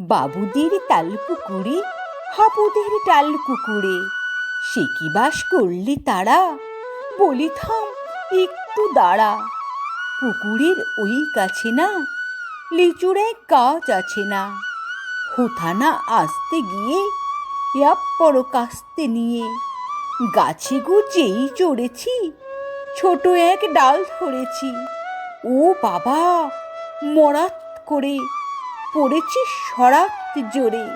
বাবুদের তাল পুকুরে হাবুদের ডাল কুকুরে, সে কি বাস করলে তারা, বলি থাম একটু দাঁড়া। পুকুরের ওই কাছে না লিচুর এক গাছ আছে না, হুথানা আসতে গিয়ে পর কাস্তে নিয়ে গাছে গো যেই চড়েছি, ছোট এক ডাল ধরেছি। ও বাবা, মরাত করে পড়েছি সরাত জোরে।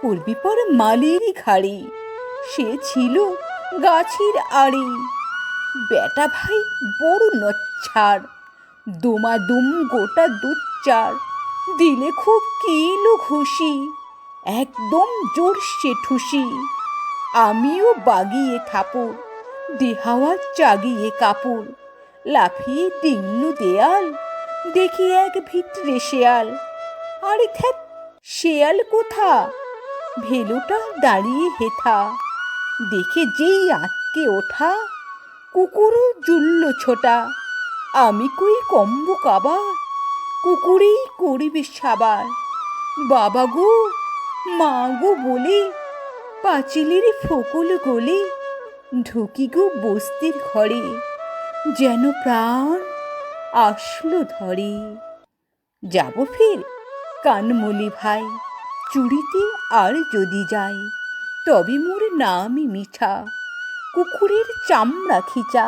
পড়বি পর মালির ঘাড়ে, সে ছিল গাছের আড়ে। বেটা ভাই বড় নচ্ছাড়, দোমাদুম গোটা দুচ্চার, দিলে খুব কিলো ঘুষি, একদম জোরসে ঠুসি। আমিও বাগিয়ে থাপড়, দেহাওয়া চাগিয়ে কাপড়, লাফিয়ে ডিংনু দেয়াল, দেখি এক ভিতরে শেয়াল। আরে ধ্যাৎ, শেয়াল কোথা, ভেলোটা দাঁড়িয়ে হেথা, দেখে যেই আঁতকে ওঠা, কুকুরও জুলল ছোটা। আমি কই কম্ব কাবার, কুকুরেই করিবে সাবার। বাবা গো মা গো বলে পাঁচিলের ফোকল গলে ঢুকি গো বস্তির ঘরে, যেন প্রাণ আসলো ধরে। যাব ফের কানমলি ভাই, চুরিতে আর যদি যাই, তবে মোর নামই মিঠা, কুকুরের চামড়া খিচা।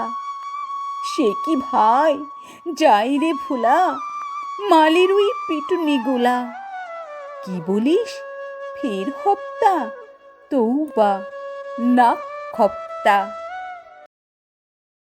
সে কি ভাই, যাই রে ভোলা, মালের ওই পিটুনি গোলা। কি বলিস ফের হপ্তা, তৌবা না খপ্তা।